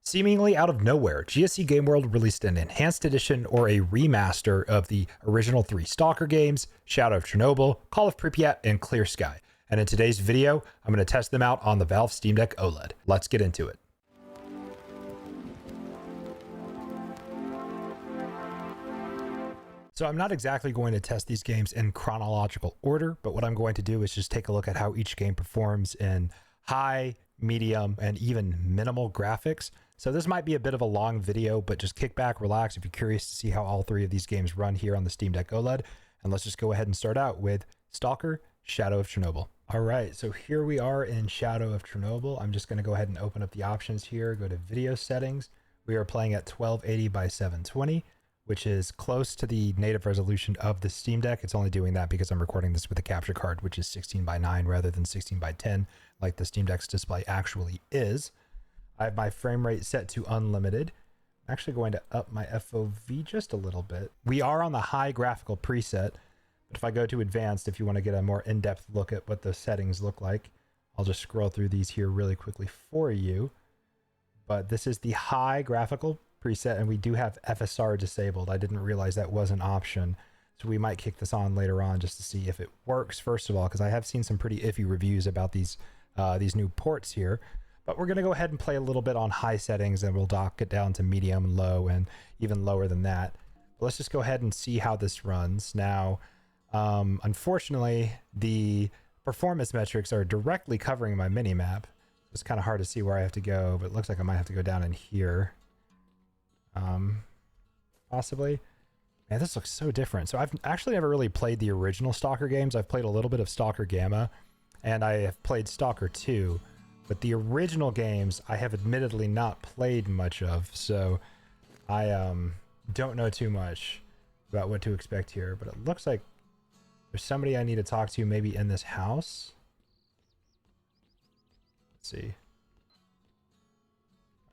Seemingly out of nowhere, GSC Game World released an enhanced edition or a remaster of the original 3 Stalker games, Shadow of Chernobyl, Call of Pripyat, and Clear Sky. And in today's video, I'm going to test them out on the Valve Steam Deck OLED. Let's get into it. So I'm not exactly going to test these games in chronological order, but what I'm going to do is just take a look at how each game performs in high, medium, and even minimal graphics. So this might be a bit of a long video, but just kick back, relax if you're curious to see how all 3 of these games run here on the Steam Deck OLED. And let's just go ahead and start out with Stalker Shadow of Chernobyl. All right, so here we are in Shadow of Chernobyl. I'm just going to go ahead and open up the options here, go to video settings. We are playing at 1280 by 720, which is close to the native resolution of the Steam Deck. It's only doing that because I'm recording this with a capture card, which is 16 by 9 rather than 16 by 10, like the Steam Deck's display actually is. I have my frame rate set to unlimited. I'm actually going to up my FOV just a little bit. We are on the high graphical preset, but if I go to advanced, if you want to get a more in-depth look at what the settings look like, I'll just scroll through these here really quickly for you. But this is the high graphical preset, and we do have FSR disabled. I didn't realize that was an option, so we might kick this on later on just to see if it works, first of all, because I have seen some pretty iffy reviews about these new ports here. But we're going to go ahead and play a little bit on high settings, and we'll dock it down to medium and low and even lower than that. But let's just go ahead and see how this runs. Now, unfortunately, the performance metrics are directly covering my minimap. It's kind of hard to see where I have to go, but it looks like I might have to go down in here. Possibly. Man, this looks so different. So I've actually never really played the original Stalker games. I've played a little bit of Stalker Gamma, and I have played Stalker 2. But the original games, I have admittedly not played much of, so I don't know too much about what to expect here. But it looks like there's somebody I need to talk to maybe in this house. Let's see.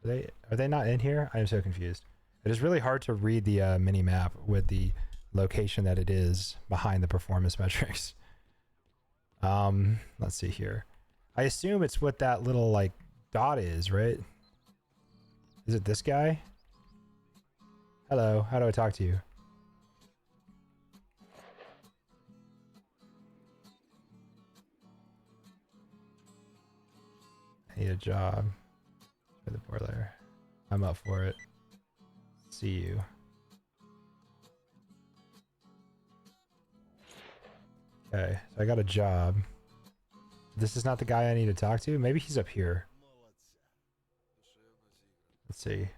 Are they not in here? I am so confused. It is really hard to read the mini-map with the location that it is behind the performance metrics. Let's see here. I assume it's what that little like dot is, right? Is it this guy? Hello, how do I talk to you? I need a job for the boiler. I'm up for it. See you. Okay, so I got a job. This is not the guy I need to talk to. Maybe he's up here. Let's see.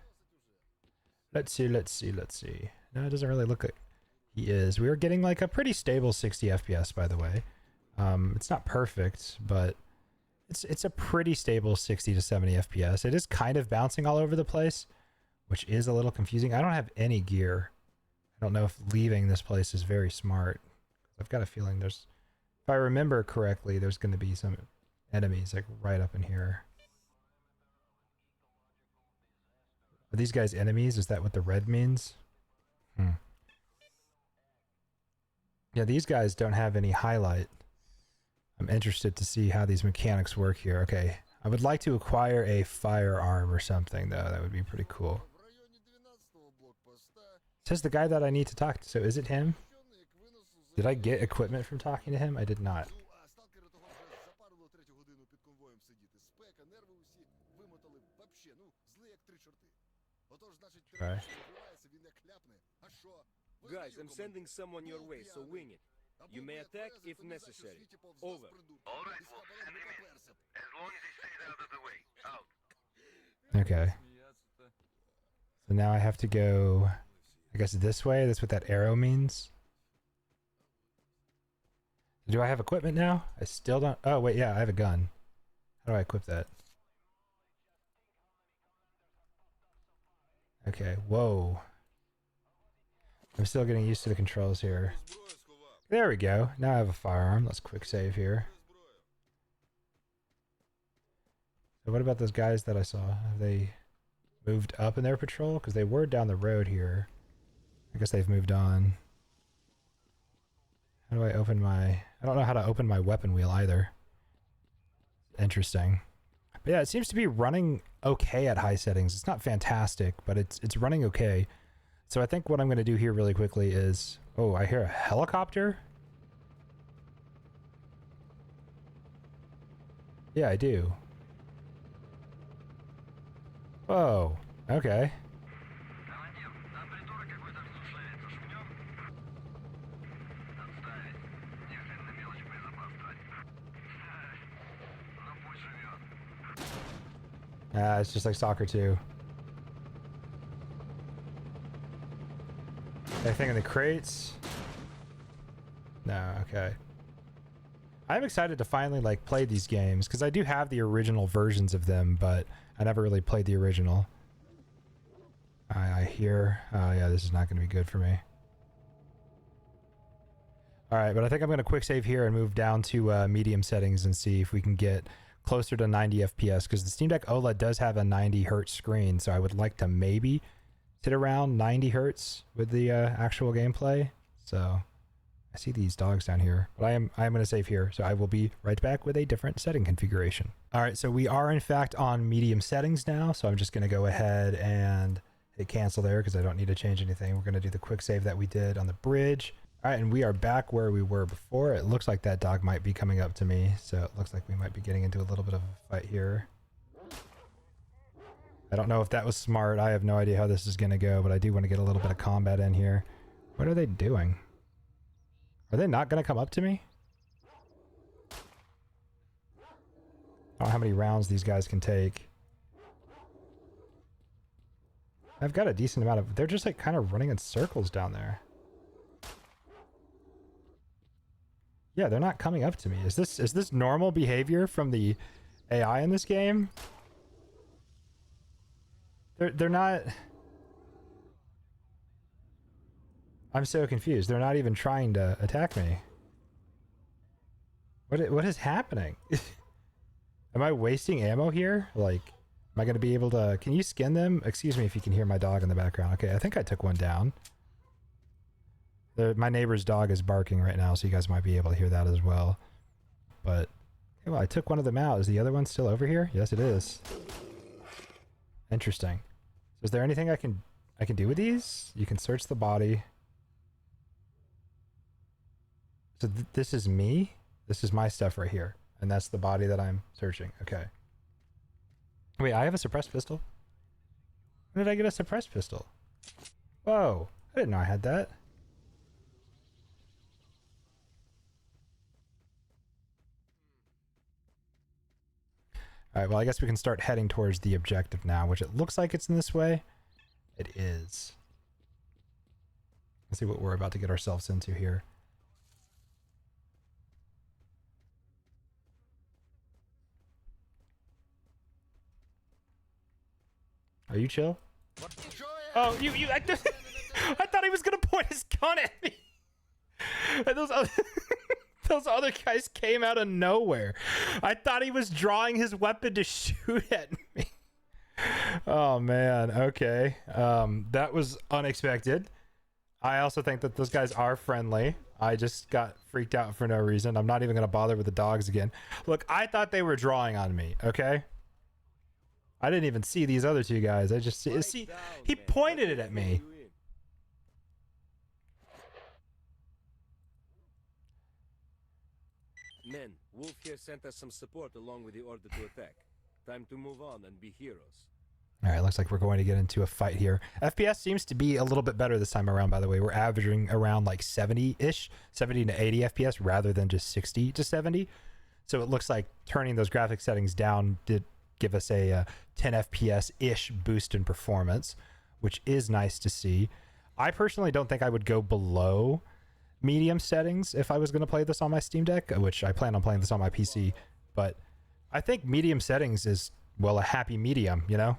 Let's see. No, it doesn't really look like he is. We are getting like a pretty stable 60 FPS, by the way. It's not perfect, but it's a pretty stable 60 to 70 FPS. It is kind of bouncing all over the place, which is a little confusing. I don't have any gear. I don't know if leaving this place is very smart. I've got a feeling there's... If I remember correctly, there's going to be some enemies like right up in here. Are these guys enemies? Is that what the red means? Yeah, these guys don't have any highlight. I'm interested to see how these mechanics work here. Okay, I would like to acquire a firearm or something, though. That would be pretty cool. It says the guy that I need to talk to. So is it him? Did I get equipment from talking to him? I did not. Okay. Guys, I'm sending someone your way, so wing it. You may attack if necessary. Over. All right, well, send him in. As long as he stays out of the way. Out. Okay. So now I have to go, I guess, this way. That's what that arrow means. Do I have equipment now? I still don't. Oh, wait, yeah, I have a gun. How do I equip that? Okay, whoa. I'm still getting used to the controls here. There we go. Now I have a firearm. Let's quick save here. So what about those guys that I saw? Have they moved up in their patrol? Because they were down the road here. I guess they've moved on. How do I open my... I don't know how to open my weapon wheel either. Interesting. But yeah, it seems to be running okay at high settings. It's not fantastic, but it's running okay. So I think what I'm going to do here really quickly is... Oh, I hear a helicopter? Yeah, I do. Whoa, okay. It's just like Stalker 2. Anything in the crates? No, okay. I'm excited to finally like play these games because I do have the original versions of them, but I never really played the original. I hear... Oh yeah, this is not going to be good for me. Alright, but I think I'm going to quick save here and move down to medium settings and see if we can get closer to 90 FPS, because the Steam Deck OLED does have a 90 hertz screen, so I would like to maybe sit around 90 hertz with the actual gameplay. So I see these dogs down here, but I am going to save here, so I will be right back with a different setting configuration. All right, so we are in fact on medium settings now, so I'm just going to go ahead and hit cancel there because I don't need to change anything. We're going to do the quick save that we did on the bridge. All right, and we are back where we were before. It looks like that dog might be coming up to me, so it looks like we might be getting into a little bit of a fight here. I don't know if that was smart. I have no idea how this is going to go, but I do want to get a little bit of combat in here. What are they doing? Are they not going to come up to me? I don't know how many rounds these guys can take. I've got a decent amount of... They're just like kind of running in circles down there. Yeah, they're not coming up to me. Is this normal behavior from the AI in this game? They're not... I'm so confused. They're not even trying to attack me. What is happening? Am I wasting ammo here? Like, am I going to be able to... Can you skin them? Excuse me if you can hear my dog in the background. Okay, I think I took one down. My neighbor's dog is barking right now, so you guys might be able to hear that as well. But, well, I took one of them out. Is the other one still over here? Yes, it is. Interesting. So is there anything I can do with these? You can search the body. So this is me? This is my stuff right here. And that's the body that I'm searching. Okay. Wait, I have a suppressed pistol? When did I get a suppressed pistol? Whoa. I didn't know I had that. Alright, well I guess we can start heading towards the objective now, which it looks like it's in this way. It is. Let's see what we're about to get ourselves into here. Are you chill? Oh, I thought he was gonna point his gun at me. And those other guys came out of nowhere. I thought he was drawing his weapon to shoot at me. Oh man, okay. That was unexpected. I also think that those guys are friendly. I just got freaked out for no reason. I'm not even gonna bother with the dogs again. Look, I thought they were drawing on me, okay? I didn't even see these other two guys. I just see he pointed it at me. Men, Wolf here sent us some support along with the order to attack. Time to move on and be heroes. All right, looks like we're going to get into a fight here. FPS seems to be a little bit better this time around, by the way. We're averaging around like 70-ish, 70 to 80 FPS rather than just 60 to 70. So it looks like turning those graphic settings down did give us a 10 FPS-ish boost in performance, which is nice to see. I personally don't think I would go below medium settings if I was going to play this on my Steam Deck, which I plan on playing this on my PC, but I think medium settings is, well, a happy medium, you know?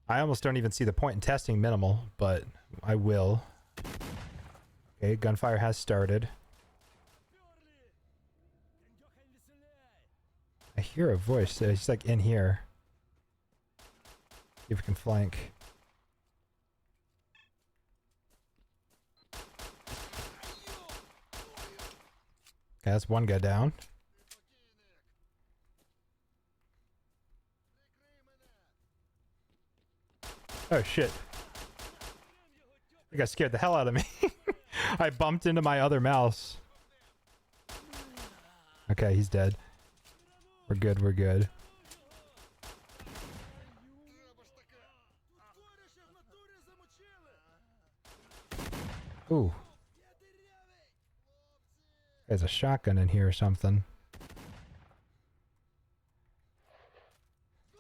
I almost don't even see the point in testing minimal, but I will. Okay, gunfire has started. I hear a voice. He's like in here. See if we can flank. Okay, that's one guy down. Oh shit. That guy scared the hell out of me. I bumped into my other mouse. Okay, he's dead. We're good, we're good. Ooh. There's a shotgun in here or something.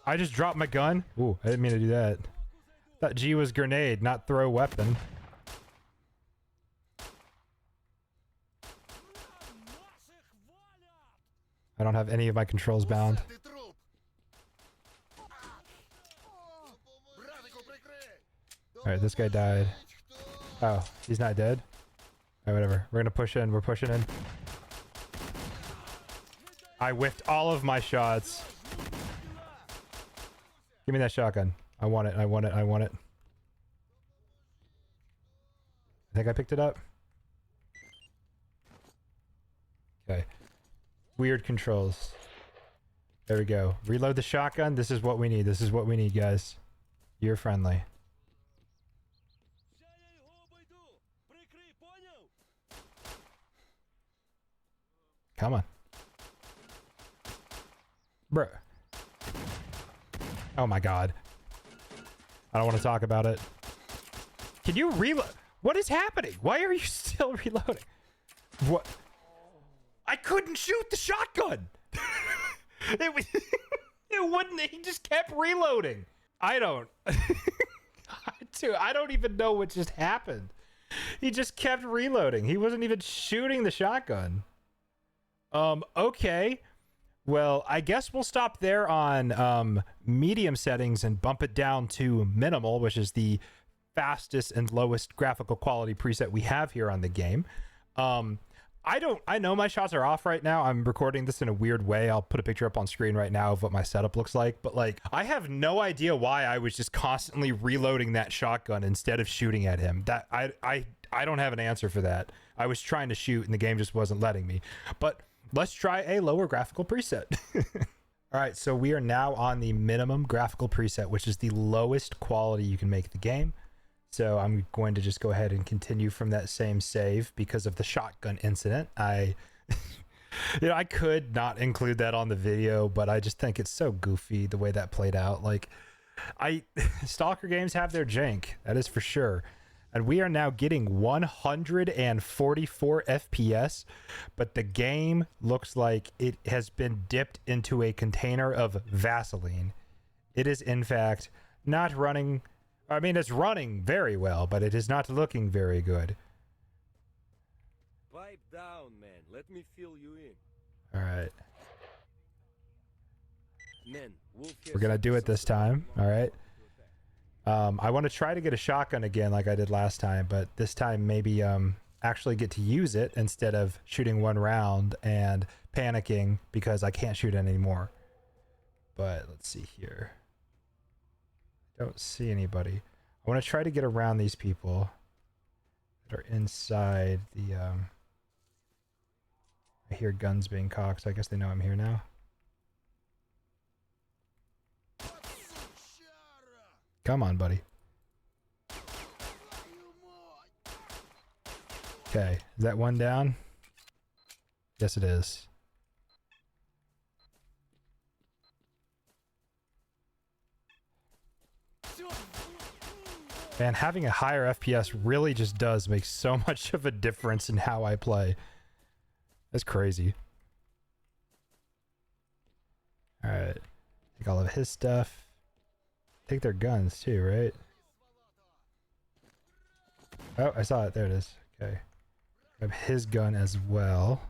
I just dropped my gun. Ooh, I didn't mean to do that. Thought G was grenade, not throw weapon. I don't have any of my controls bound. Alright, this guy died. Oh, he's not dead? Alright, whatever. We're gonna push in. We're pushing in. I whiffed all of my shots. Give me that shotgun. I want it. I want it. I want it. I think I picked it up. Okay. Weird controls. There we go. Reload the shotgun. This is what we need. This is what we need, guys. You're friendly. Come on. Bruh. Oh my god. I don't want to talk about it. Can you reload? What is happening? Why are you still reloading? What? I couldn't shoot the shotgun. It wouldn't. He just kept reloading. I don't. Dude, I don't even know what just happened. He just kept reloading. He wasn't even shooting the shotgun. Okay. Well, I guess we'll stop there on medium settings and bump it down to minimal, which is the fastest and lowest graphical quality preset we have here on the game. I know my shots are off right now. I'm recording this in a weird way. I'll put a picture up on screen right now of what my setup looks like. But like, I have no idea why I was just constantly reloading that shotgun instead of shooting at him. That I don't have an answer for that. I was trying to shoot and the game just wasn't letting me. But let's try a lower graphical preset. All right, so we are now on the minimum graphical preset, which is the lowest quality you can make the game. So I'm going to just go ahead and continue from that same save because of the shotgun incident. I could not include that on the video, but I just think it's so goofy the way that played out. Like, Stalker games have their jank, that is for sure. And we are now getting 144 FPS, but the game looks like it has been dipped into a container of Vaseline. It is, in fact, not running. I mean, it's running very well, but it is not looking very good. Pipe down, man. Let me fill you in. All right. Men, We're going to do it this time. All right. I want to try to get a shotgun again like I did last time, but this time maybe actually get to use it instead of shooting one round and panicking because I can't shoot anymore. But let's see here. Don't see anybody. I want to try to get around these people that are inside the I hear guns being cocked, so I guess they know I'm here now. Come on, buddy. Okay, is that one down? Yes, it is. Man, having a higher FPS really just does make so much of a difference in how I play. That's crazy. Alright. Take all of his stuff. Take their guns too, right? Oh, I saw it. There it is. Okay. Grab his gun as well.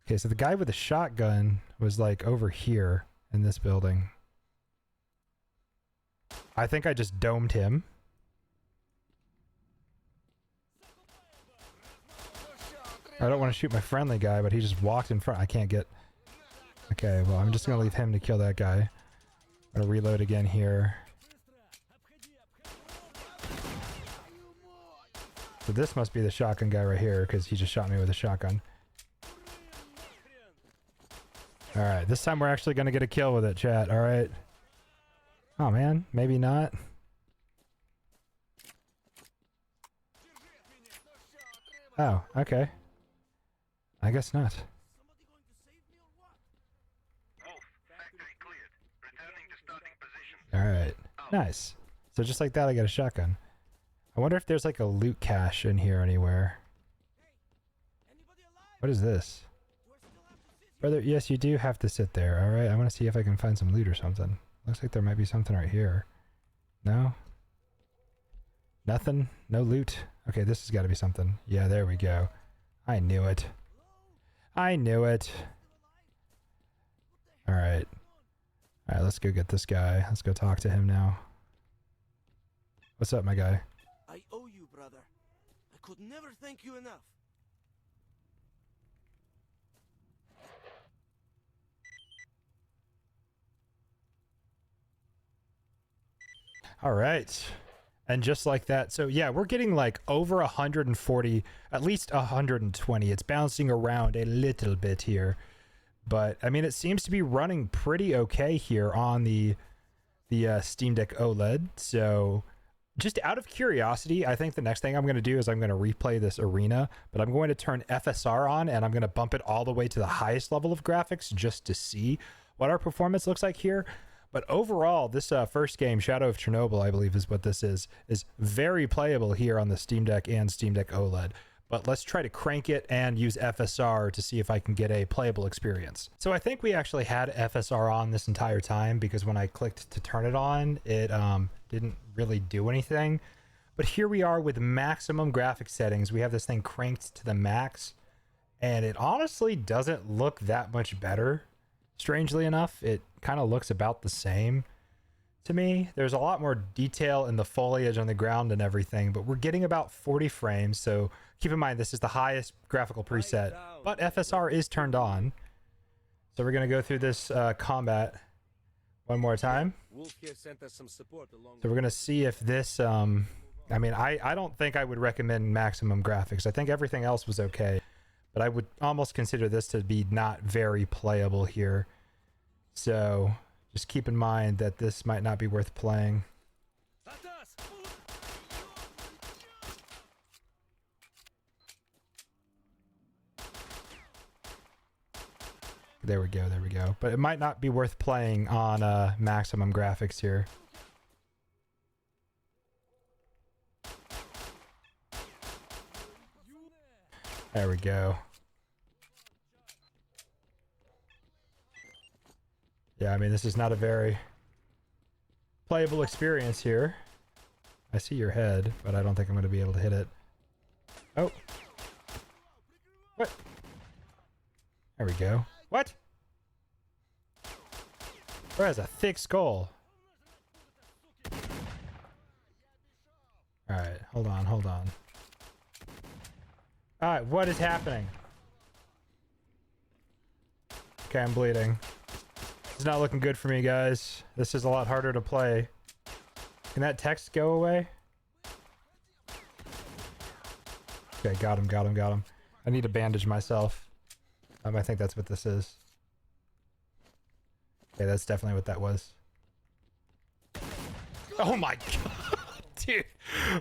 Okay, so the guy with the shotgun was like over here in this building. I think I just domed him. I don't want to shoot my friendly guy, but he just walked in front. I can't get... Okay, well, I'm just going to leave him to kill that guy. I'm going to reload again here. So this must be the shotgun guy right here, because he just shot me with a shotgun. All right, this time we're actually going to get a kill with it, chat. All right. Oh, man. Maybe not. Oh, okay. I guess not. Factory cleared. Returning to starting position. All right. Nice. So just like that, I got a shotgun. I wonder if there's like a loot cache in here anywhere. What is this? Brother, yes, you do have to sit there. All right, I want to see if I can find some loot or something. Looks like there might be something right here. No? Nothing? No loot? Okay, this has got to be something. Yeah, there we go. I knew it. I knew it. All right. All right, let's go get this guy. Let's go talk to him now. What's up, my guy? I owe you, brother. I could never thank you enough. All right. And just like that. So yeah, we're getting like over 140, at least 120. It's bouncing around a little bit here. But I mean, it seems to be running pretty okay here on the Steam Deck OLED. So just out of curiosity, I think the next thing I'm going to do is I'm going to replay this arena, but I'm going to turn FSR on and I'm going to bump it all the way to the highest level of graphics just to see what our performance looks like here. But overall, this first game, Shadow of Chernobyl, I believe is what this is very playable here on the Steam Deck and Steam Deck OLED. But let's try to crank it and use FSR to see if I can get a playable experience. So I think we actually had FSR on this entire time because when I clicked to turn it on, it didn't really do anything. But here we are with maximum graphics settings. We have this thing cranked to the max, and it honestly doesn't look that much better. Strangely enough, it kind of looks about the same to me. There's a lot more detail in the foliage on the ground and everything, but we're getting about 40 frames. So keep in mind, this is the highest graphical preset, but FSR is turned on. So we're going to go through this combat one more time. Wolf here sent us some support along So we're going to see if this, I mean, I don't think I would recommend maximum graphics. I think everything else was okay, but I would almost consider this to be not very playable here. So just keep in mind that this might not be worth playing. There we go, there we go. But it might not be worth playing on maximum graphics here. There we go. Yeah, I mean, this is not a very playable experience here. I see your head, but I don't think I'm going to be able to hit it. Oh. What? There we go. What? Bro has a thick skull. Alright, hold on, hold on. Alright, what is happening? Okay, I'm bleeding. It's not looking good for me, guys. This is a lot harder to play. Can that text go away? Okay, got him, got him, got him. I need to bandage myself. I think that's what this is. Okay, that's definitely what that was. Oh my god, dude.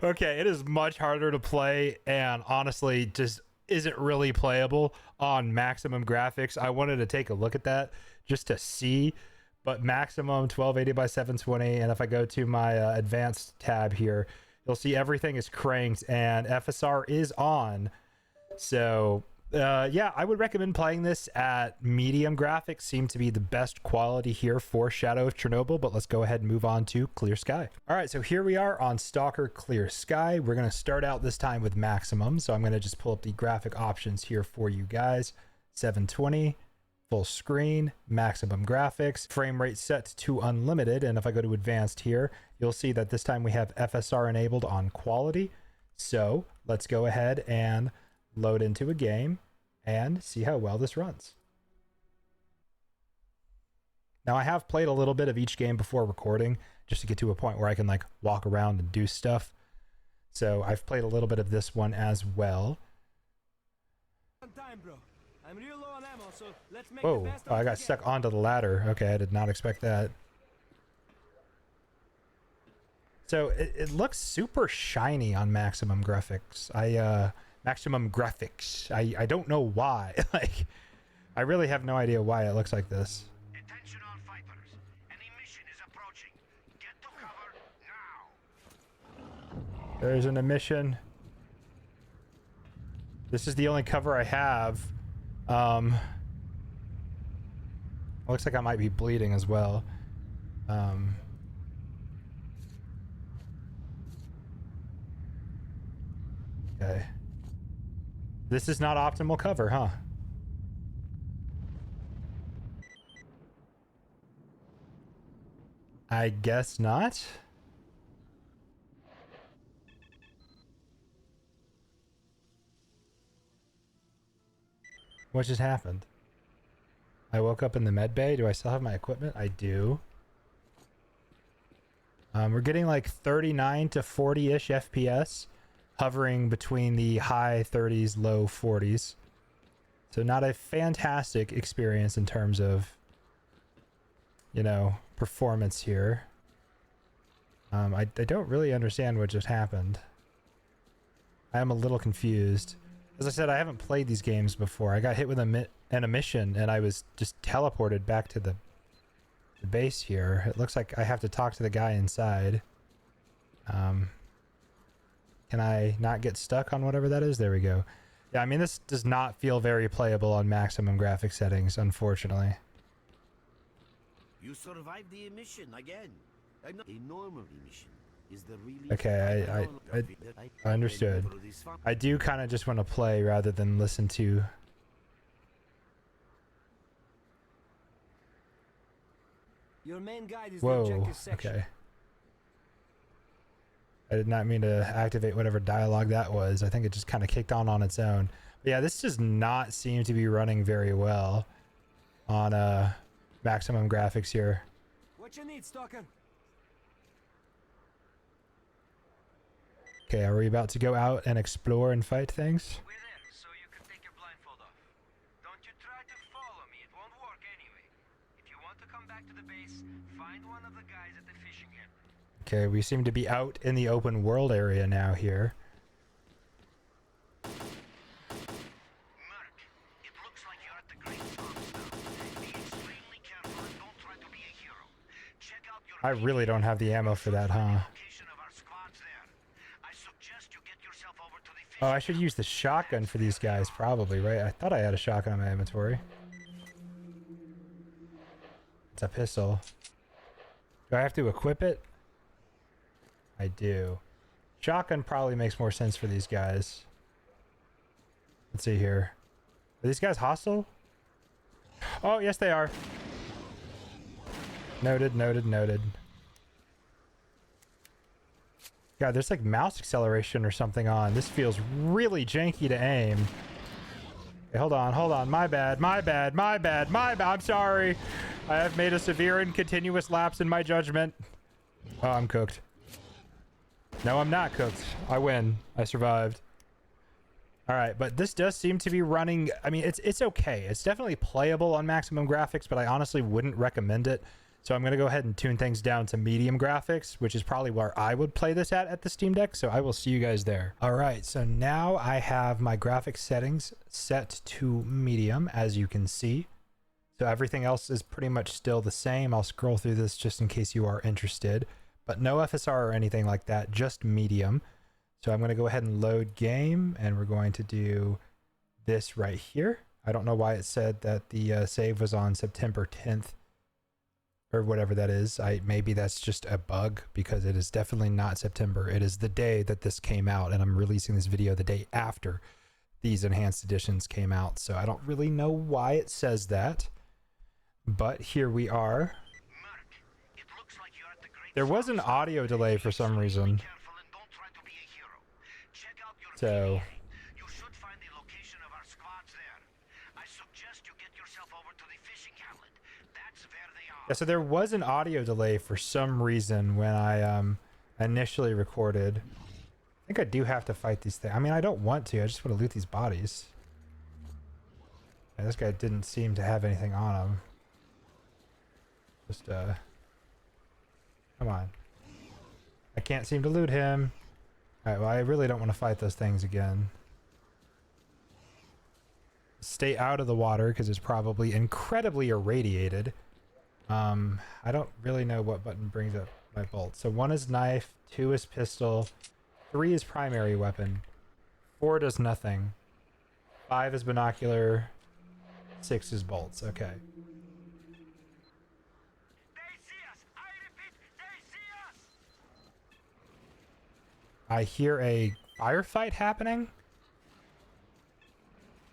Okay, it is much harder to play and honestly just isn't really playable on maximum graphics. I wanted to take a look at that just to see, but maximum 1280 by 720, and if I go to my advanced tab here, you'll see everything is cranked and FSR is on. So yeah, I would recommend playing this at medium graphics. Seem to be the best quality here for Shadow of Chernobyl, but let's go ahead and move on to Clear Sky. All right, so here we are on Stalker Clear Sky. We're going to start out this time with maximum. So I'm going to just pull up the graphic options here for you guys. 720, full screen, maximum graphics, frame rate set to unlimited. And if I go to advanced here, you'll see that this time we have FSR enabled on quality. So let's go ahead and load into a game and see how well this runs. Now I have played a little bit of each game before recording just to get to a point where I can like walk around and do stuff. So I've played a little bit of this one as well. Time, bro. I'm real low on ammo, so let's make Whoa, the best oh, of I it got we stuck can. onto the ladder. Okay, I did not expect that. So it looks super shiny on maximum graphics. Maximum graphics. I don't know why. Like, I really have no idea why it looks like this. Attention all fighters. Enemy mission is approaching. Get to cover now. There's an emission. This is the only cover I have. Looks like I might be bleeding as well. Okay. This is not optimal cover, huh? I guess not. What just happened? I woke up in the med bay. Do I still have my equipment? I do. We're getting like 39 to 40-ish FPS, hovering between the high 30s, low 40s. So not a fantastic experience in terms of, you know, performance here. I don't really understand what just happened. I am a little confused. As I said, I haven't played these games before. I got hit with an emission and I was just teleported back to the base here. It looks like I have to talk to the guy inside. Can I not get stuck on whatever that is? There we go. Yeah, I mean, this does not feel very playable on maximum graphic settings, unfortunately. You survived the emission again. A normal emission is the really. Okay, I understood. I do kind of just want to play rather than listen to. Your main guide is the Whoa, objective section. okay. I did not mean to activate whatever dialogue that was. I think it just kind of kicked on its own. But yeah, this does not seem to be running very well on maximum graphics here. What you need, Stalker? Okay, are we about to go out and explore and fight things? We're in, so you can take your blindfold off. Don't you try to follow me. It won't work anyway. If you want to come back to the base, find one of the guys at the fishing hamlet. Okay, we seem to be out in the open world area now here. Merc, it looks like you're at the Green Farms now. Be extremely careful and don't try to be a hero. Check out your I really don't have the ammo for that, huh? location of our squads there. I suggest you get yourself over to the Oh, I should use the shotgun for these guys, probably, right? I thought I had a shotgun in my inventory. It's a pistol. Do I have to equip it? I do. Shotgun probably makes more sense for these guys. Let's see here. Are these guys hostile? Oh, yes, they are. Noted, noted, noted. God, there's like mouse acceleration or something on. This feels really janky to aim. Okay, hold on, hold on. My bad, my bad, my bad, my bad. I'm sorry. I have made a severe and continuous lapse in my judgment. Oh, I'm cooked. No, I'm not cooked. I win. I survived. All right, but this does seem to be running. I mean, it's okay. It's definitely playable on maximum graphics, but I honestly wouldn't recommend it. So I'm going to go ahead and tune things down to medium graphics, which is probably where I would play this at the Steam Deck. So I will see you guys there. All right, so now I have my graphics settings set to medium, as you can see. So everything else is pretty much still the same. I'll scroll through this just in case you are interested, but no FSR or anything like that, just medium. So I'm going to go ahead and load game, and we're going to do this right here. I don't know why it said that the save was on September 10th or whatever that is. Maybe that's just a bug, because it is definitely not September. It is the day that this came out, and I'm releasing this video the day after these enhanced editions came out. So I don't really know why it says that, but here we are. There was an audio delay for some reason. So you should find the location of our squads there. I suggest you get yourself over to the fishing hamlet. That's where they are. yeah, so there was an audio delay for some reason when I initially recorded. I think I do have to fight these things. I mean, I don't want to. I just want to loot these bodies. And this guy didn't seem to have anything on him. Just, come on. I can't seem to loot him. Alright, well, I really don't want to fight those things again. Stay out of the water, because it's probably incredibly irradiated. I don't really know what button brings up my bolt. So 1 is knife, 2 is pistol, 3 is primary weapon, 4 does nothing, 5 is binocular, 6 is bolts. Okay. They see us! I repeat, they see us! I hear a firefight happening.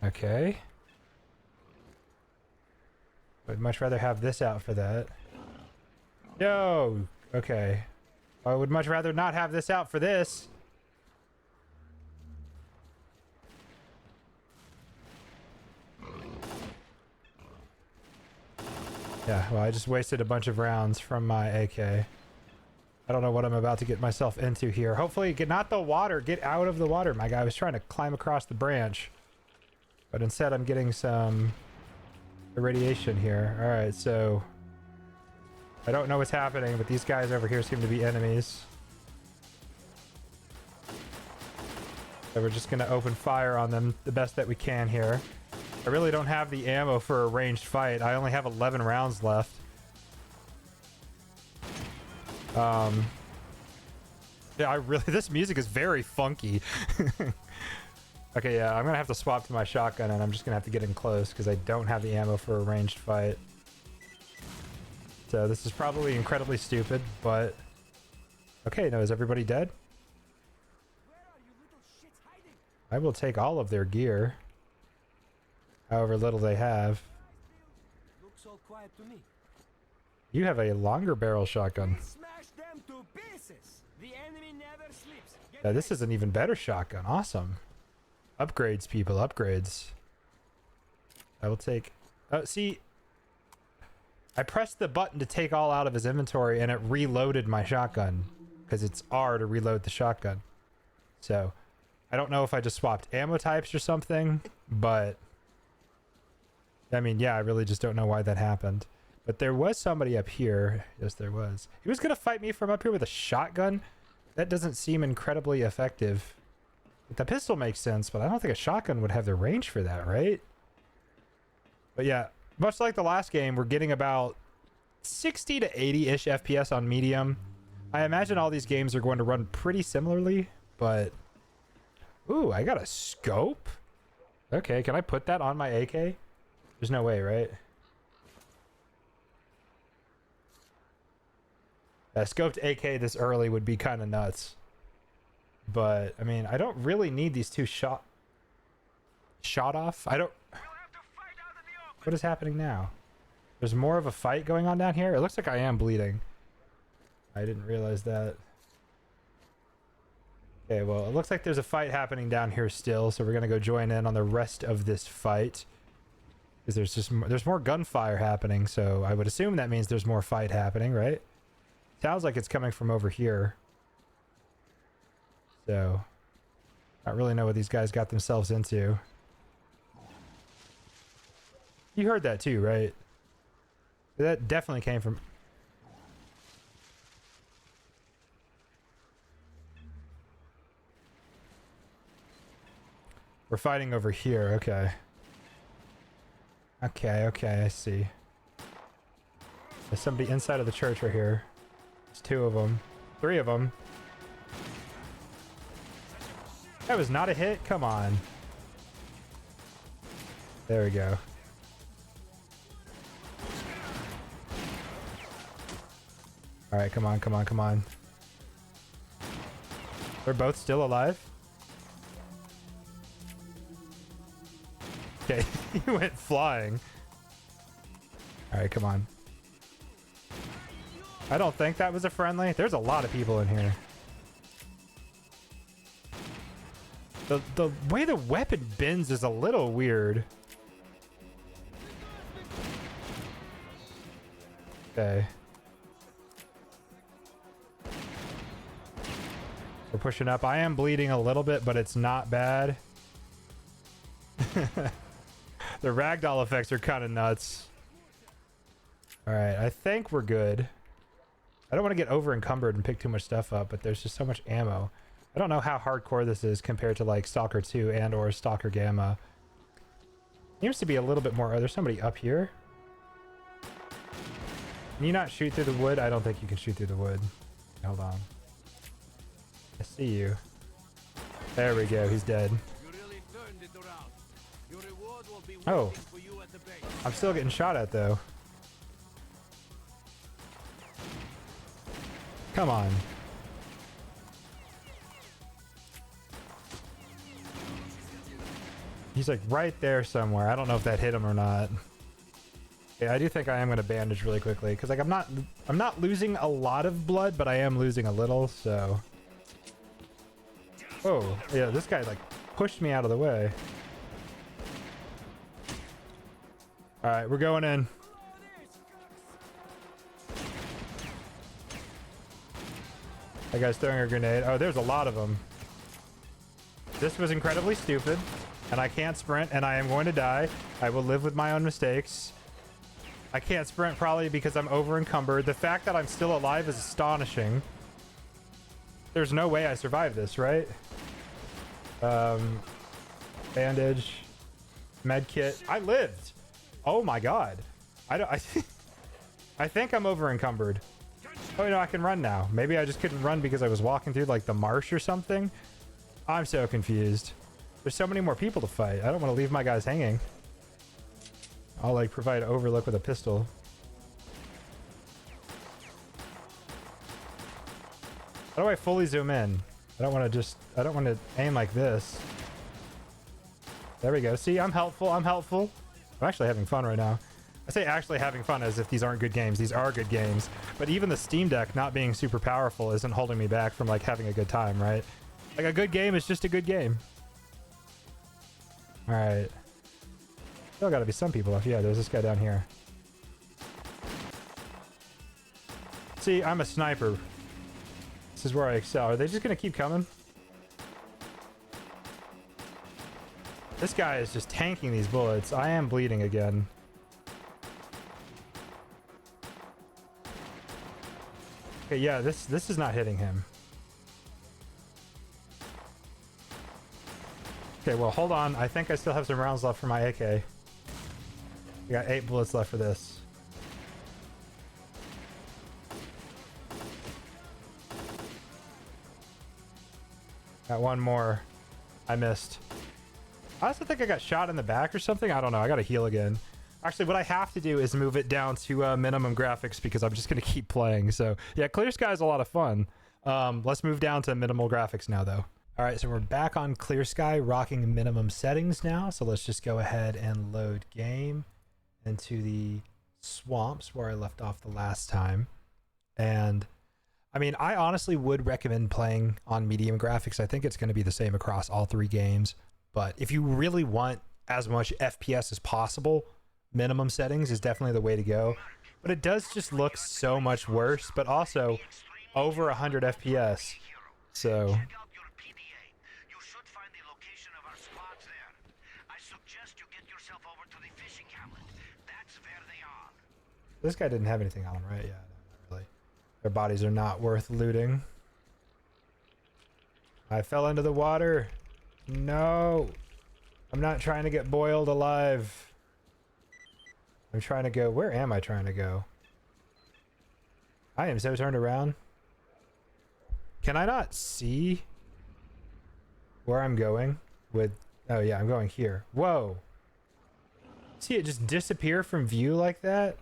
Okay. I'd much rather have this out for that. Yo! Okay. I would much rather not have this out for this. Yeah, well, I just wasted a bunch of rounds from my AK. I don't know what I'm about to get myself into here. Hopefully, not the water. Get out of the water. My guy was trying to climb across the branch. But instead, I'm getting some irradiation here. Alright, so I don't know what's happening, but these guys over here seem to be enemies. So we're just going to open fire on them the best that we can here. I really don't have the ammo for a ranged fight. I only have 11 rounds left. Yeah, this music is very funky. Okay, yeah, I'm gonna have to swap to my shotgun, and I'm just gonna have to get in close because I don't have the ammo for a ranged fight. So this is probably incredibly stupid, but okay. Now, is everybody dead? I will take all of their gear, however little they have. Looks all quiet to me. You have a longer barrel shotgun. Smash them to pieces. The enemy never sleeps. Yeah, this is an even better shotgun. Awesome. Upgrades, people. Upgrades. I will take... Oh, see... I pressed the button to take all out of his inventory, and it reloaded my shotgun. Because it's R to reload the shotgun. So, I don't know if I just swapped ammo types or something, but... I mean, yeah, I really just don't know why that happened. But there was somebody up here. Yes, there was. He was going to fight me from up here with a shotgun? That doesn't seem incredibly effective. The pistol makes sense, but I don't think a shotgun would have the range for that, right? But yeah, much like the last game, we're getting about 60 to 80-ish FPS on medium. I imagine all these games are going to run pretty similarly, but... Ooh, I got a scope? Okay, can I put that on my AK? There's no way, right? A scoped AK this early would be kind of nuts. But, I mean, I don't really need these two shot off. I don't... What is happening now? There's more of a fight going on down here? It looks like I am bleeding. I didn't realize that. Okay, well, it looks like there's a fight happening down here still, so we're going to go join in on the rest of this fight. Because there's more gunfire happening, so I would assume that means there's more fight happening, right? Sounds like it's coming from over here. So, I don't really know what these guys got themselves into. You heard that too, right? That definitely came from... We're fighting over here, okay. Okay, I see. There's somebody inside of the church right here. There's 2 of them. 3 of them. That was not a hit? Come on. There we go. Alright, come on. They're both still alive? Okay, he went flying. Alright, come on. I don't think that was a friendly. There's a lot of people in here. The way the weapon bends is a little weird. Okay. We're pushing up. I am bleeding a little bit, but it's not bad. The ragdoll effects are kind of nuts. All right, I think we're good. I don't want to get over encumbered and pick too much stuff up, but there's just so much ammo. I don't know how hardcore this is compared to like Stalker 2 and or Stalker Gamma. Seems to be a little bit more. Oh, there's somebody up here. Can you not shoot through the wood? I don't think you can shoot through the wood. Hold on. I see you. There we go. He's dead. Oh. I'm still getting shot at though. Come on. He's like right there somewhere. I don't know if that hit him or not. Yeah, I do think I am going to bandage really quickly because like I'm not losing a lot of blood, but I am losing a little, so. Oh, yeah, this guy like pushed me out of the way. All right, we're going in. That guy's throwing a grenade. Oh, there's a lot of them. This was incredibly stupid, and I can't sprint, and I am going to die. I will live with my own mistakes. I can't sprint probably because I'm over encumbered. The fact that I'm still alive is astonishing. There's no way I survived this, right? Bandage, med kit. I lived. Oh my god. I think I'm over encumbered. Oh no, I can run now. Maybe I just couldn't run because I was walking through like the marsh or something. I'm so confused. There's so many more people to fight. I don't want to leave my guys hanging. I'll like provide overlook with a pistol. How do I fully zoom in? I don't want to aim like this. There we go. See, I'm helpful. I'm helpful. I'm actually having fun right now. I say actually having fun as if these aren't good games. These are good games. But even the Steam Deck not being super powerful isn't holding me back from like having a good time, right? Like a good game is just a good game. All right. Still gotta be some people left. Yeah, there's this guy down here. See, I'm a sniper. This is where I excel. Are they just gonna keep coming? This guy is just tanking these bullets. I am bleeding again. Okay, yeah, this is not hitting him. Okay, well, hold on. I think I still have some rounds left for my AK. I got 8 bullets left for this. Got one more. I missed. I also think I got shot in the back or something. I don't know. I gotta heal again. Actually, what I have to do is move it down to minimum graphics because I'm just gonna keep playing. So yeah, Clear Sky is a lot of fun. Let's move down to minimal graphics now though. All right, so we're back on Clear Sky, rocking minimum settings now. So let's just go ahead and load game into the swamps where I left off the last time. And I mean, I honestly would recommend playing on medium graphics. I think it's going to be the same across all 3 games. But if you really want as much FPS as possible, minimum settings is definitely the way to go. But it does just look so much worse, but also over 100 FPS. So this guy didn't have anything on him, right? Yeah, no, not really. Their bodies are not worth looting. I fell into the water. No. I'm not trying to get boiled alive. I'm trying to go. Where am I trying to go? I am so turned around. Can I not see where I'm going with... Oh, yeah, I'm going here. Whoa. See it just disappear from view like that?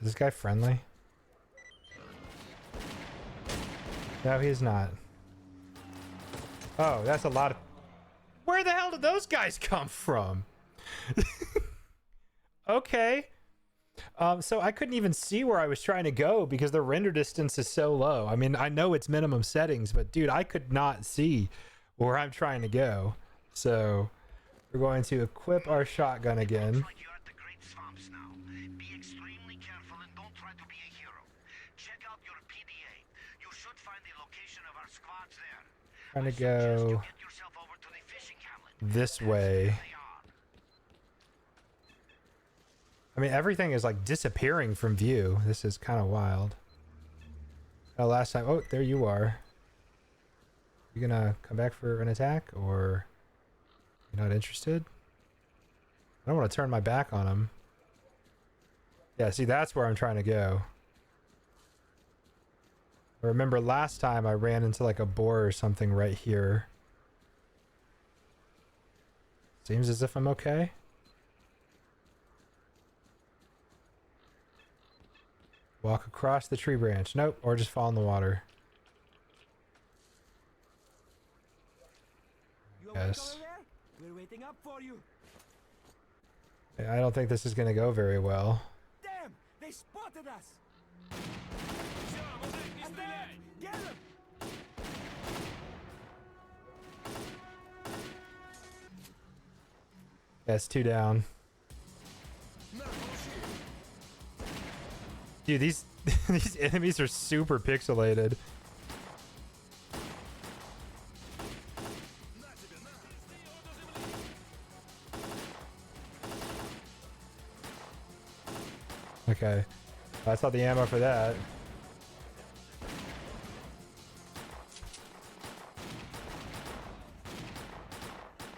Is this guy friendly? No, he's not. Oh, that's a lot of... Where the hell did those guys come from? Okay. So I couldn't even see where I was trying to go because the render distance is so low. I mean, I know it's minimum settings, but dude, I could not see where I'm trying to go. So we're going to equip our shotgun again. Trying to go this way. I mean, everything is like disappearing from view. This is kind of wild. Oh, last time. Oh, there you are. You gonna come back for an attack, or you're not interested? I don't want to turn my back on him. Yeah, see, that's where I'm trying to go. I remember last time I ran into like a boar or something right here. Seems as if I'm okay. Walk across the tree branch. Nope, or just fall in the water. Yes. We're waiting up for you. I don't think this is going to go very well. Damn, they spotted us. Get him. That's 2 down. Dude, these these enemies are super pixelated. Okay, that's not the ammo for that.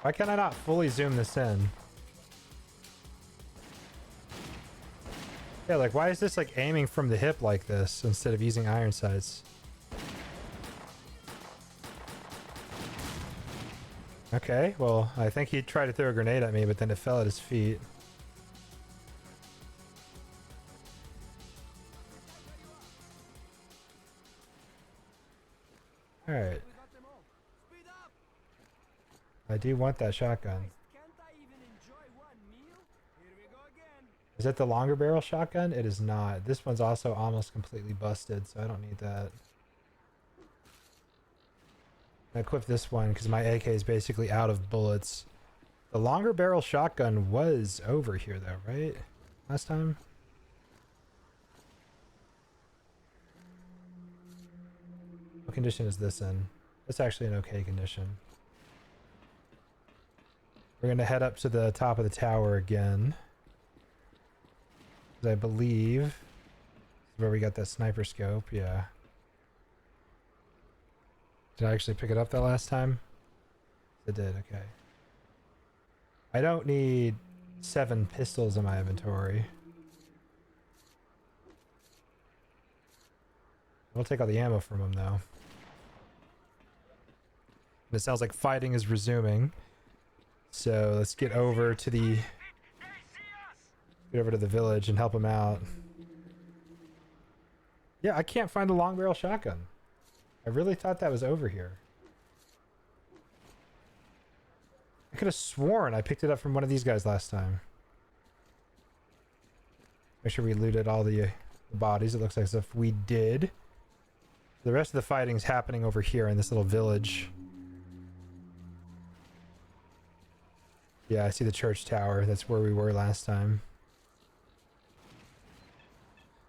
Why can I not fully zoom this in? Yeah, like why is this like aiming from the hip like this instead of using iron sights? Okay, well, I think he tried to throw a grenade at me, but then it fell at his feet. Alright. I do want that shotgun. Is it the longer barrel shotgun? It is not. This one's also almost completely busted, so I don't need that. I equip this one because my AK is basically out of bullets. The longer barrel shotgun was over here though, right? Last time? What condition is this in? It's actually an okay condition. We're gonna head up to the top of the tower again. I believe this is where we got that sniper scope. Yeah. Did I actually pick it up that last time? I did. Okay. I don't need 7 pistols in my inventory. We'll take all the ammo from them though. And it sounds like fighting is resuming. So let's get over to the village and help them out. Yeah, I can't find the long barrel shotgun. I really thought that was over here. I could have sworn I picked it up from one of these guys last time. Make sure we looted all the bodies. It looks like as if we did. The rest of the fighting's happening over here in this little village. Yeah, I see the church tower. That's where we were last time.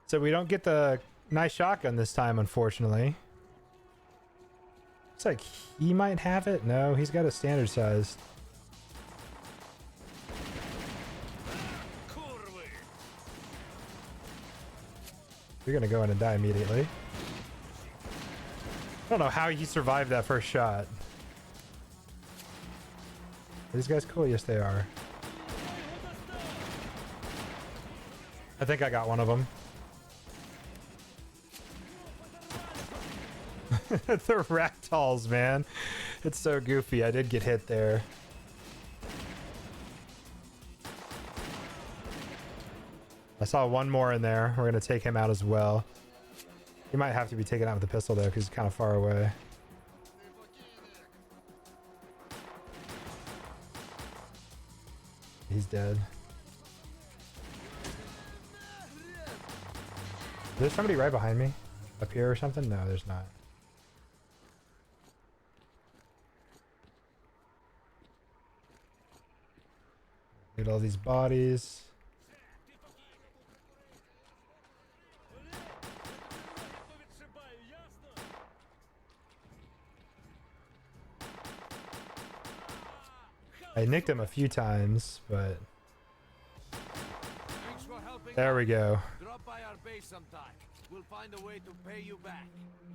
So we don't get the nice shotgun this time, unfortunately. Looks like he might have it. No, he's got a standard size. You're gonna go in and die immediately. I don't know how he survived that first shot. Are these guys cool? Yes, they are. I think I got one of them. The ragdolls, man. It's so goofy. I did get hit there. I saw one more in there. We're going to take him out as well. He might have to be taken out with the pistol, though, because he's kind of far away. He's dead. There's somebody right behind me? Up here or something? No, there's not. Loot all these bodies. I nicked him a few times, but Thanks for helping there out. we go. Drop by our base sometime. We'll find a way to pay you back.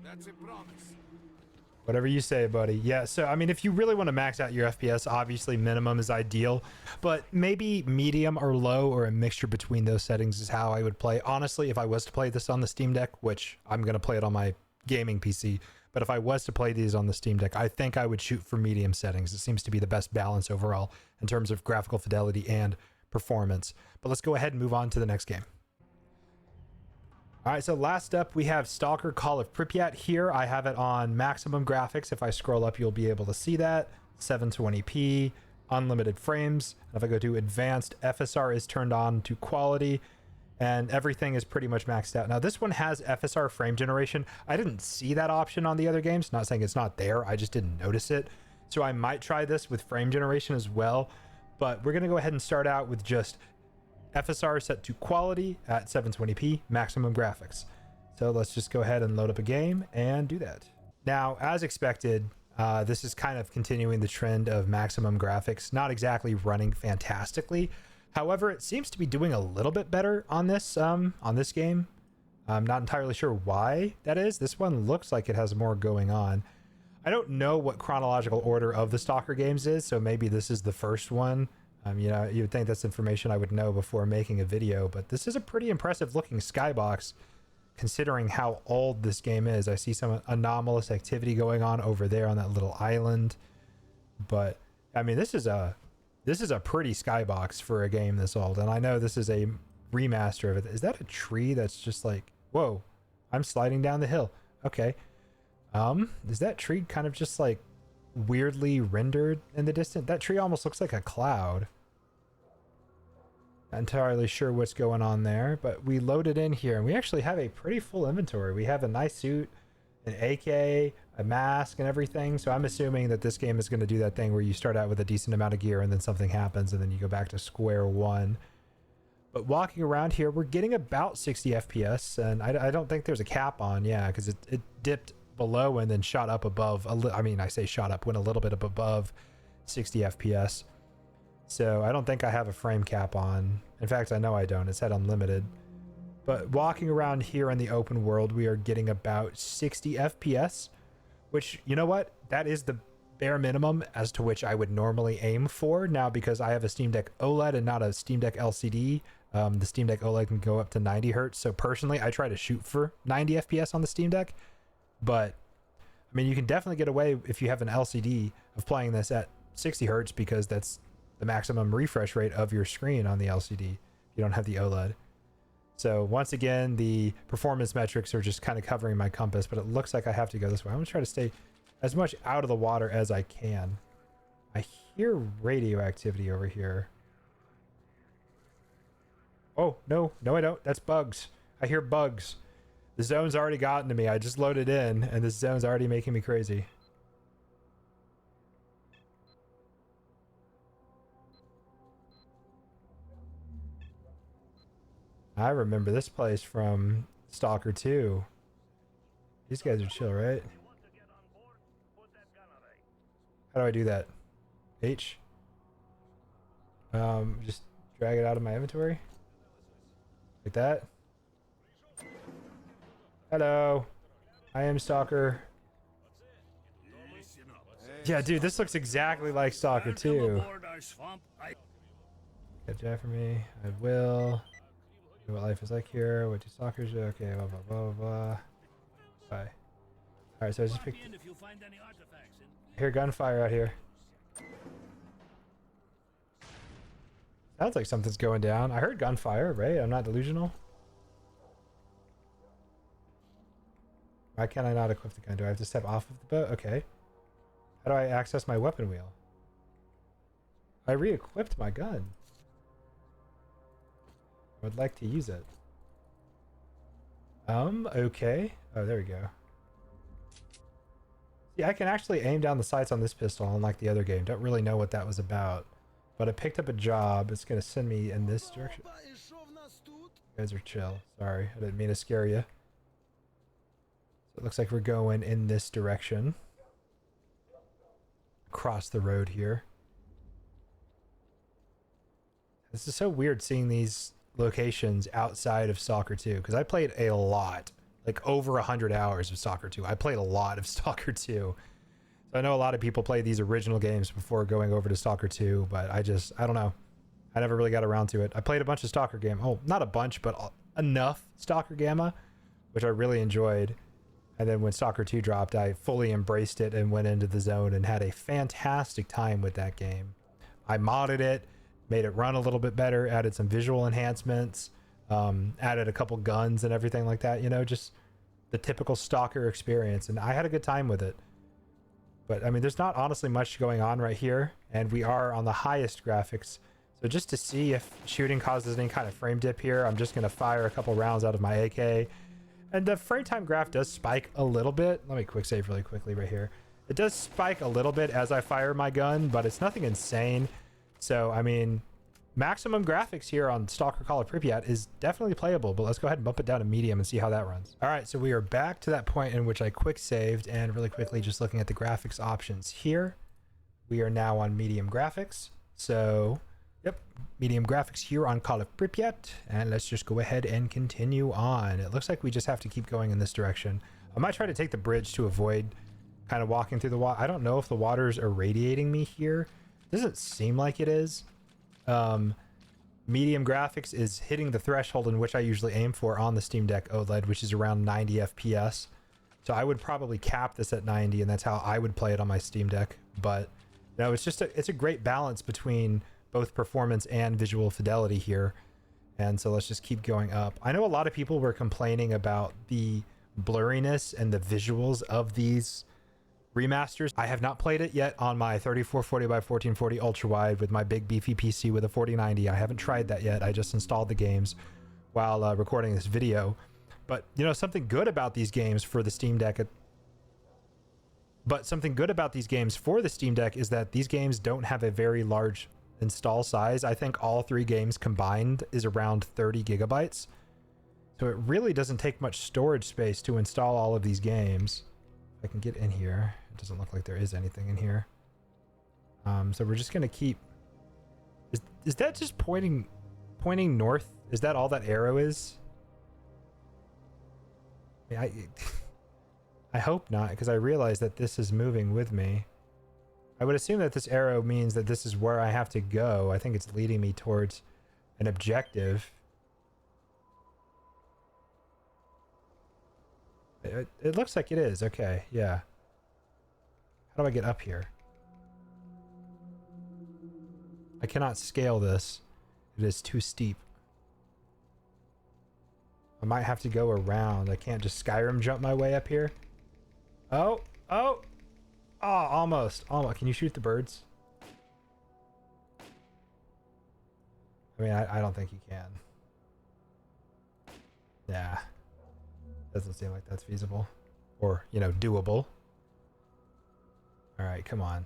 That's a promise. Whatever you say, buddy. Yeah, so I mean, if you really want to max out your FPS, obviously minimum is ideal, but maybe medium or low or a mixture between those settings is how I would play. Honestly, if I was to play this on the Steam Deck, which I'm going to play it on my gaming PC, but if I was to play these on the Steam Deck, I think I would shoot for medium settings. It seems to be the best balance overall in terms of graphical fidelity and performance. But let's go ahead and move on to the next game. All right, so last up we have Stalker Call of Pripyat. Here I have it on maximum graphics. If I scroll up, you'll be able to see that. 720p, unlimited frames. If I go to advanced, FSR is turned on to quality, and everything is pretty much maxed out. Now this one has FSR frame generation. I didn't see that option on the other games. Not saying it's not there, I just didn't notice it. So I might try this with frame generation as well, but we're gonna go ahead and start out with just FSR set to quality at 720p maximum graphics. So let's just go ahead and load up a game and do that. Now, as expected, this is kind of continuing the trend of maximum graphics, not exactly running fantastically. However, it seems to be doing a little bit better on this game. I'm not entirely sure why that is. This one looks like it has more going on. I don't know what chronological order of the Stalker games is, so maybe this is the first one. You know, you would think that's information I would know before making a video, but this is a pretty impressive looking skybox considering how old this game is. I see some anomalous activity going on over there on that little island, but I mean, this is a pretty skybox for a game this old, and I know this is a remaster of it. Is that a tree that's just like, whoa, I'm sliding down the hill? Okay. Is that tree kind of just like weirdly rendered in the distance? That tree almost looks like a cloud. Not entirely sure what's going on there, but we loaded in here and we actually have a pretty full inventory. We have a nice suit, an AK, a mask, and everything. So I'm assuming that this game is going to do that thing where you start out with a decent amount of gear and then something happens and then you go back to square one. But walking around here, we're getting about 60 FPS, and I don't think there's a cap on, yeah, because it dipped below and then shot up above. I mean, I say shot up, went a little bit up above 60 FPS. So I don't think I have a frame cap on. In fact, I know I don't. It's set unlimited. But walking around here in the open world, we are getting about 60 FPS, which, you know what? That is the bare minimum as to which I would normally aim for. Now, because I have a Steam Deck OLED and not a Steam Deck LCD, the Steam Deck OLED can go up to 90 hertz. So personally, I try to shoot for 90 FPS on the Steam Deck. But I mean, you can definitely get away if you have an LCD of playing this at 60 hertz because that's the maximum refresh rate of your screen on the LCD. You don't have the OLED. So once again, the performance metrics are just kind of covering my compass, but it looks like I have to go this way. I'm gonna try to stay as much out of the water as I can. I hear radioactivity over here. Oh, no, I don't. That's bugs. I hear bugs. The zone's already gotten to me. I just loaded in and this zone's already making me crazy. I remember this place from Stalker 2. These guys are chill, right? How do I do that? H? Just drag it out of my inventory? Like that? Hello. I am Stalker. Yeah, dude, this looks exactly like Stalker 2. Get that for me. I will. What life is like here. What do stalkers do? Okay, blah, blah, blah, blah. Bye. Alright, so I just picked... I hear gunfire out here. Sounds like something's going down. I heard gunfire, right? I'm not delusional. Why can't I not equip the gun? Do I have to step off of the boat? Okay. How do I access my weapon wheel? I re-equipped my gun. I would like to use it. Okay. Oh, there we go. See, I can actually aim down the sights on this pistol, unlike the other game. Don't really know what that was about. But I picked up a job. It's going to send me in this direction. You guys are chill. Sorry, I didn't mean to scare you. So it looks like we're going in this direction. Across the road here. This is so weird seeing these locations outside of Stalker 2, because I played a lot, like over 100 hours of Stalker 2. I played a lot of Stalker 2. So I know a lot of people play these original games before going over to Stalker 2, but I don't know. I never really got around to it. I played a bunch of Stalker Gamma. Oh, not a bunch, but enough Stalker Gamma, which I really enjoyed. And then when Stalker 2 dropped, I fully embraced it and went into the zone and had a fantastic time with that game. I modded it, made it run a little bit better, added some visual enhancements, added a couple guns and everything like that, you know, just the typical Stalker experience. And I had a good time with it. But I mean, there's not honestly much going on right here, and we are on the highest graphics. So just to see if shooting causes any kind of frame dip here, I'm just going to fire a couple rounds out of my AK. And the frame time graph does spike a little bit. Let me quick save really quickly right here. It does spike a little bit as I fire my gun, but it's nothing insane. So, I mean, maximum graphics here on Stalker Call of Pripyat is definitely playable, but let's go ahead and bump it down to medium and see how that runs. All right, so we are back to that point in which I quick saved, and really quickly just looking at the graphics options here. We are now on medium graphics. So, yep, medium graphics here on Call of Pripyat, and let's just go ahead and continue on. It looks like we just have to keep going in this direction. I might try to take the bridge to avoid kind of walking through the water. I don't know if the water's irradiating me here. Doesn't seem like it is. Medium graphics is hitting the threshold in which I usually aim for on the Steam Deck OLED, which is around 90 FPS. So I would probably cap this at 90, and that's how I would play it on my Steam Deck. But no, it's a great balance between both performance and visual fidelity here. And so let's just keep going up. I know a lot of people were complaining about the blurriness and the visuals of these remasters. I have not played it yet on my 3440 by 1440 ultra wide with my big beefy PC with a 4090. I haven't tried that yet. I just installed the games while recording this video. But you know, something good about these games for the Steam Deck is that these games don't have a very large install size. I think all three games combined is around 30 gigabytes. So it really doesn't take much storage space to install all of these games. If I can get in here. It doesn't look like there is anything in here. So we're just gonna keep. Is that just pointing north? Is that all that arrow is? I mean, I hope not, because I realize that this is moving with me. I would assume that this arrow means that this is where I have to go. I think it's leading me towards an objective. It looks like it is. Okay, yeah. How do I get up here? I cannot scale this. It is too steep. I might have to go around. I can't just Skyrim jump my way up here. Oh, almost. Can you shoot the birds? I mean, I don't think you can. Yeah. Doesn't seem like that's feasible. Or, you know, doable. Alright, come on.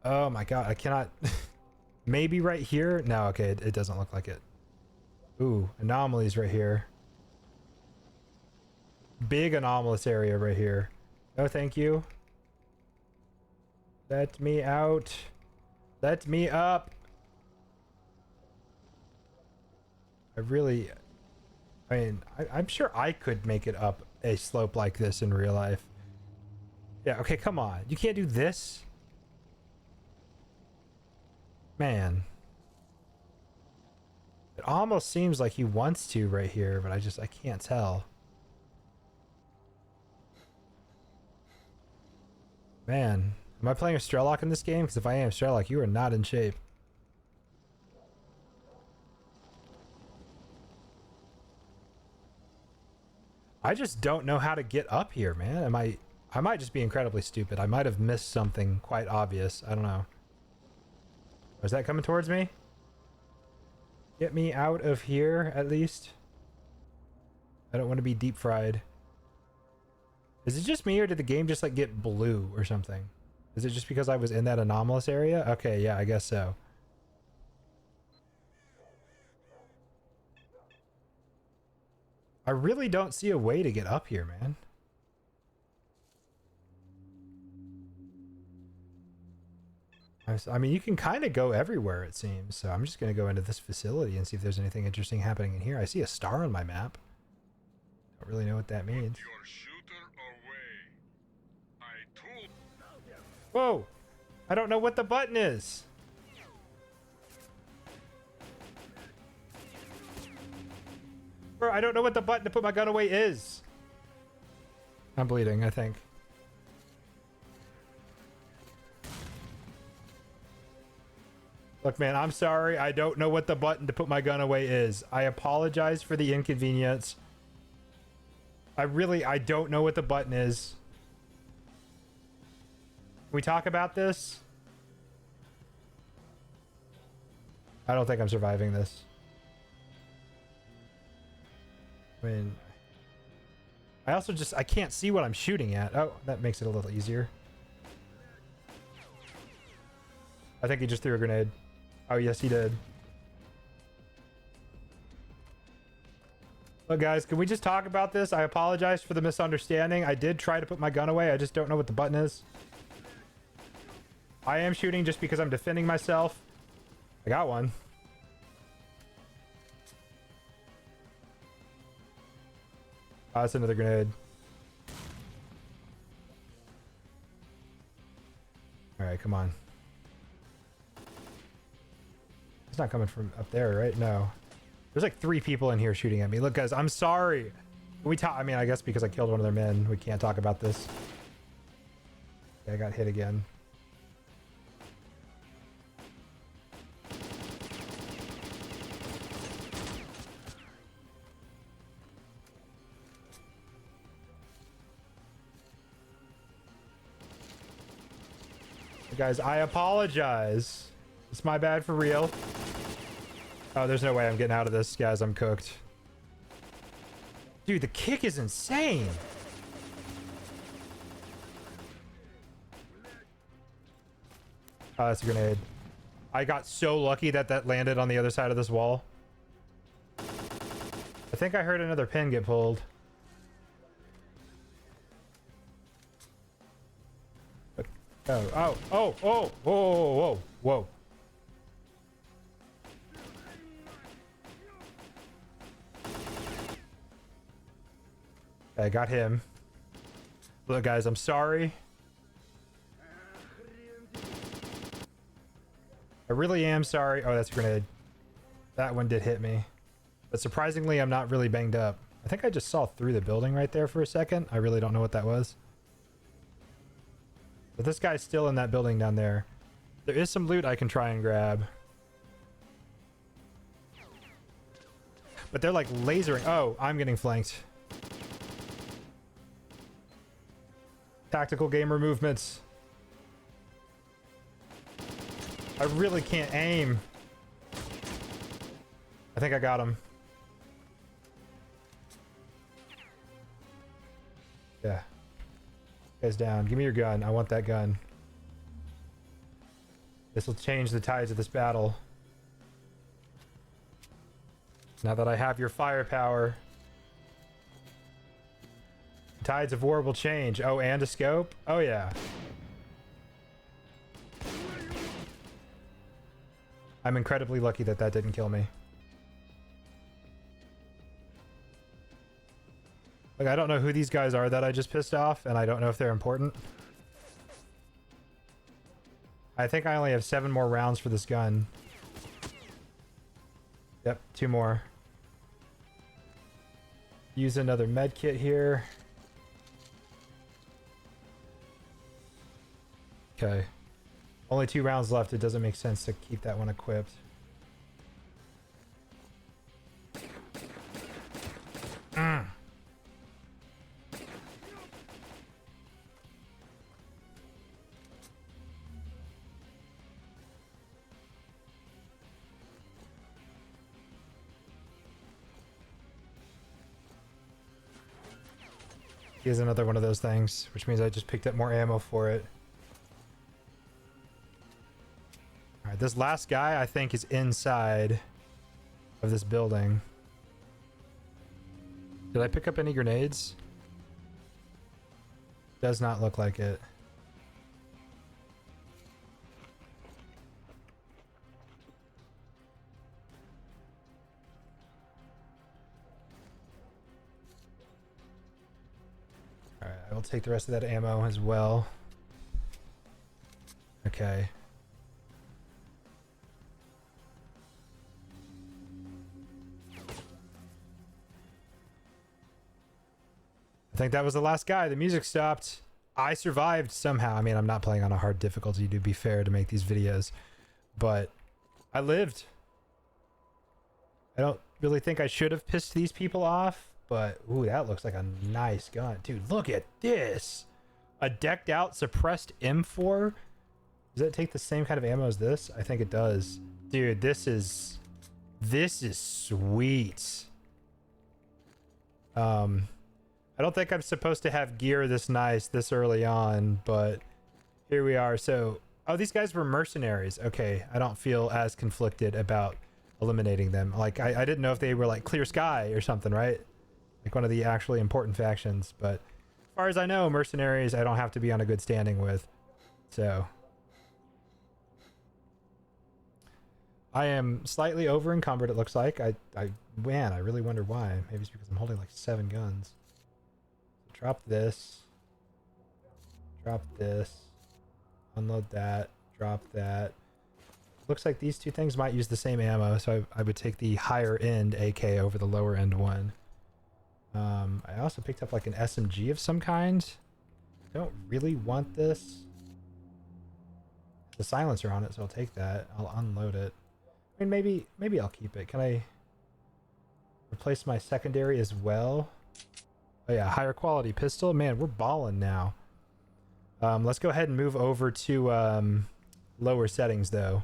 Oh my god, I cannot... Maybe right here? No, okay, it doesn't look like it. Ooh, anomalies right here. Big anomalous area right here. No, thank you. Let me out. Let me up. I mean, I'm sure I could make it up a slope like this in real life. Yeah, okay, come on. You can't do this? Man. It almost seems like he wants to right here, but I can't tell. Man, am I playing a Strelok in this game? Because if I am Strelok, you are not in shape. I just don't know how to get up here, man. I might just be incredibly stupid. I might have missed something quite obvious. I don't know. Is that coming towards me? Get me out of here, at least. I don't want to be deep fried. Is it just me, or did the game just like get blue or something? Is it just because I was in that anomalous area? Okay, yeah, I guess so. I really don't see a way to get up here, man. I mean, you can kind of go everywhere, it seems. So I'm just going to go into this facility and see if there's anything interesting happening in here. I see a star on my map. Don't really know what that means. Your shooter away. I told. Whoa! I don't know what the button is. Bro, I don't know what the button to put my gun away is. I'm bleeding, I think. Look, man, I'm sorry. I don't know what the button to put my gun away is. I apologize for the inconvenience. I don't know what the button is. Can we talk about this? I don't think I'm surviving this. I mean, I can't see what I'm shooting at. Oh, that makes it a little easier. I think he just threw a grenade. Oh, yes, he did. Look, guys, can we just talk about this? I apologize for the misunderstanding. I did try to put my gun away. I just don't know what the button is. I am shooting just because I'm defending myself. I got one. Oh, that's another grenade. All right, come on. It's not coming from up there, right? No. There's like 3 people in here shooting at me. Look, guys, I'm sorry. Can we talk? I mean, I guess because I killed one of their men, we can't talk about this. Yeah, I got hit again. Guys, I apologize. It's my bad for real. Oh, there's no way I'm getting out of this, guys. I'm cooked. Dude, the kick is insane. Oh, that's a grenade. I got so lucky that that landed on the other side of this wall. I think I heard another pin get pulled. Oh, whoa, whoa, whoa. I got him. Look, guys, I'm sorry. I really am sorry. Oh, that's a grenade. That one did hit me. But surprisingly, I'm not really banged up. I think I just saw through the building right there for a second. I really don't know what that was. But this guy's still in that building down there. There is some loot I can try and grab. But they're like lasering. Oh, I'm getting flanked. Tactical gamer movements. I really can't aim. I think I got him. Yeah. Guy's down. Give me your gun. I want that gun. This will change the tides of this battle. Now that I have your firepower. The tides of war will change. Oh, and a scope? Oh, yeah. I'm incredibly lucky that that didn't kill me. Like, I don't know who these guys are that I just pissed off, and I don't know if they're important. I think I only have 7 more rounds for this gun. Yep, 2 more. Use another med kit here. Okay. Only 2 rounds left. It doesn't make sense to keep that one equipped. Here's another one of those things, which means I just picked up more ammo for it. Alright, this last guy I think is inside of this building. Did I pick up any grenades? Does not look like it. I'll take the rest of that ammo as well. Okay. I think that was the last guy. The music stopped. I survived somehow. I mean, I'm not playing on a hard difficulty, to be fair, to make these videos, but I lived. I don't really think I should have pissed these people off, but ooh, that looks like a nice gun. Dude, look at this. A decked out suppressed M4. Does that take the same kind of ammo as this? I think it does. Dude, this is sweet. I don't think I'm supposed to have gear this nice this early on, but here we are. So, oh, these guys were mercenaries. Okay, I don't feel as conflicted about eliminating them. Like, I didn't know if they were like Clear Sky or something, right? Like one of the actually important factions. But as far as I know, mercenaries I don't have to be on a good standing with. So I am slightly over encumbered, it looks like. Man, I really wonder why. Maybe it's because I'm holding like 7 guns. Drop this. Drop this. Unload that. Drop that. Looks like these two things might use the same ammo, so I would take the higher end AK over the lower end one. I also picked up like an SMG of some kind. Don't really want this. The silencer on it, so I'll take that. I'll unload it. I mean, maybe I'll keep it. Can I replace my secondary as well? Oh yeah, higher quality pistol. Man, we're balling now. Let's go ahead and move over to lower settings though.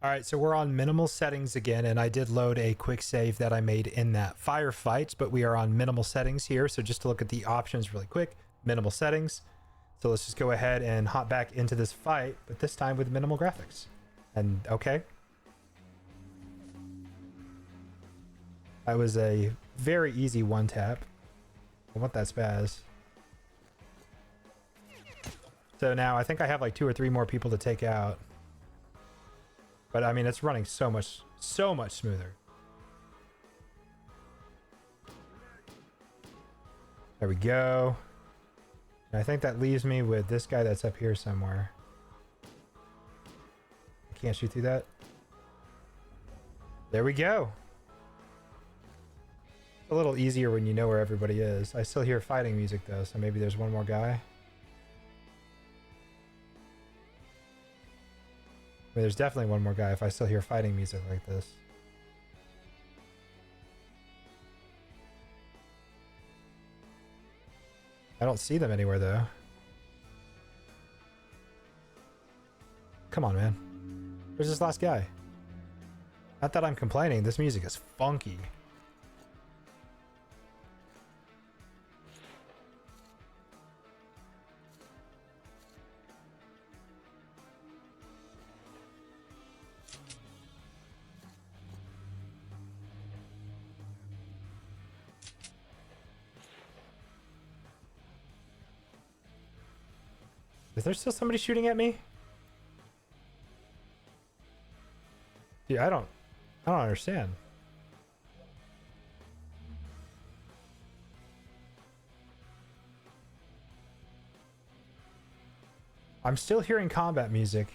All right, so we're on minimal settings again, and I did load a quick save that I made in that firefight, but we are on minimal settings here. So just to look at the options really quick, minimal settings. So let's just go ahead and hop back into this fight, but this time with minimal graphics. And okay. That was a very easy one tap. I want that spaz. So now I think I have like 2 or 3 more people to take out. But I mean, it's running so much smoother. There we go. And I think that leaves me with this guy that's up here somewhere. I can't shoot through that. There we go. A little easier when you know where everybody is. I still hear fighting music though, so maybe there's one more guy. I mean, there's definitely one more guy if I still hear fighting music like this. I don't see them anywhere though. Come on, man. Where's this last guy? Not that I'm complaining, this music is funky. Is there still somebody shooting at me? Dude, I don't understand. I'm still hearing combat music,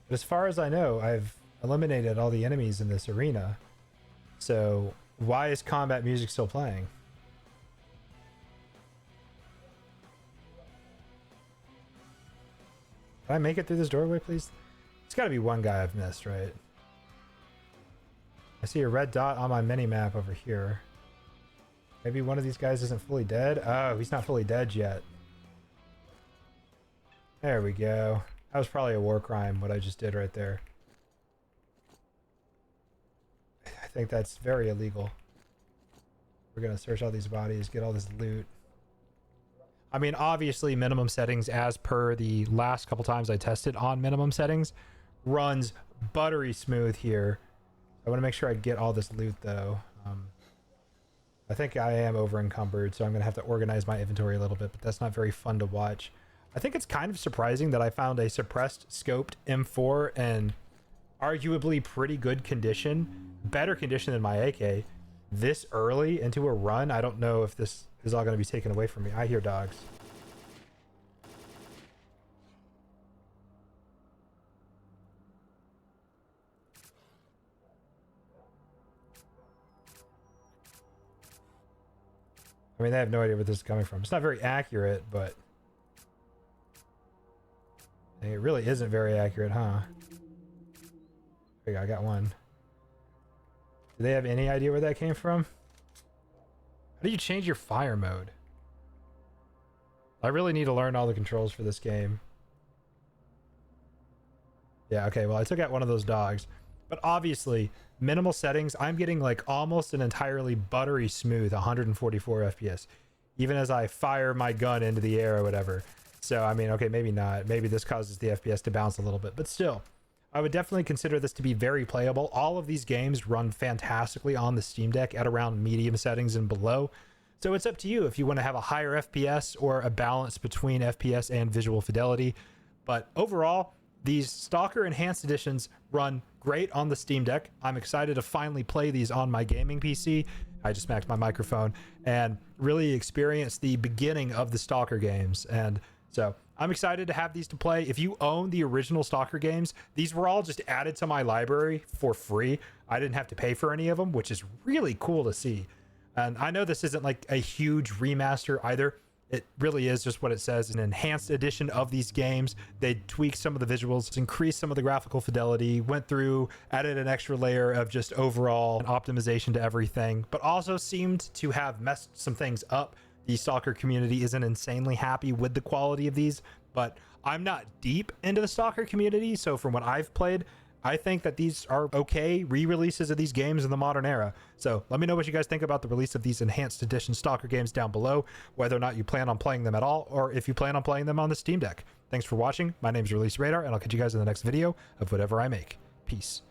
but as far as I know, I've eliminated all the enemies in this arena. So why is combat music still playing? Can I make it through this doorway, please? There's got to be one guy I've missed, right? I see a red dot on my mini-map over here. Maybe one of these guys isn't fully dead? Oh, he's not fully dead yet. There we go. That was probably a war crime, what I just did right there. I think that's very illegal. We're going to search all these bodies, get all this loot. I mean, obviously, minimum settings, as per the last couple times I tested on minimum settings, runs buttery smooth here. I want to make sure I get all this loot, though. I think I am over encumbered, so I'm going to have to organize my inventory a little bit, but that's not very fun to watch. I think it's kind of surprising that I found a suppressed scoped M4 in arguably pretty good condition, better condition than my AK, this early into a run. I don't know if this is all going to be taken away from me. I hear dogs. I mean, they have no idea where this is coming from. It's not very accurate, but it really isn't very accurate, huh? There you go, I got one. Do they have any idea where that came from? How do you change your fire mode? I really need to learn all the controls for this game. Yeah, okay, well, I took out one of those dogs. But obviously, minimal settings, I'm getting like almost an entirely buttery smooth 144 FPS. Even as I fire my gun into the air or whatever. So, I mean, okay, maybe not. Maybe this causes the FPS to bounce a little bit. But still, I would definitely consider this to be very playable. All of these games run fantastically on the Steam Deck at around medium settings and below. So it's up to you if you want to have a higher FPS or a balance between FPS and visual fidelity. But overall, these Stalker Enhanced Editions run great on the Steam Deck. I'm excited to finally play these on my gaming PC. I just smacked my microphone and really experience the beginning of the Stalker games. And so I'm excited to have these to play. If you own the original Stalker games, these were all just added to my library for free. I didn't have to pay for any of them, which is really cool to see. And I know this isn't like a huge remaster either. It really is just what it says, an enhanced edition of these games. They tweaked some of the visuals, increased some of the graphical fidelity, went through, added an extra layer of just overall optimization to everything, but also seemed to have messed some things up. The Stalker community isn't insanely happy with the quality of these, but I'm not deep into the Stalker community, so from what I've played, I think that these are okay re-releases of these games in the modern era. So let me know what you guys think about the release of these enhanced edition Stalker games down below, whether or not you plan on playing them at all, or if you plan on playing them on the Steam Deck. Thanks for watching. My name's Release Radar, and I'll catch you guys in the next video of whatever I make. Peace.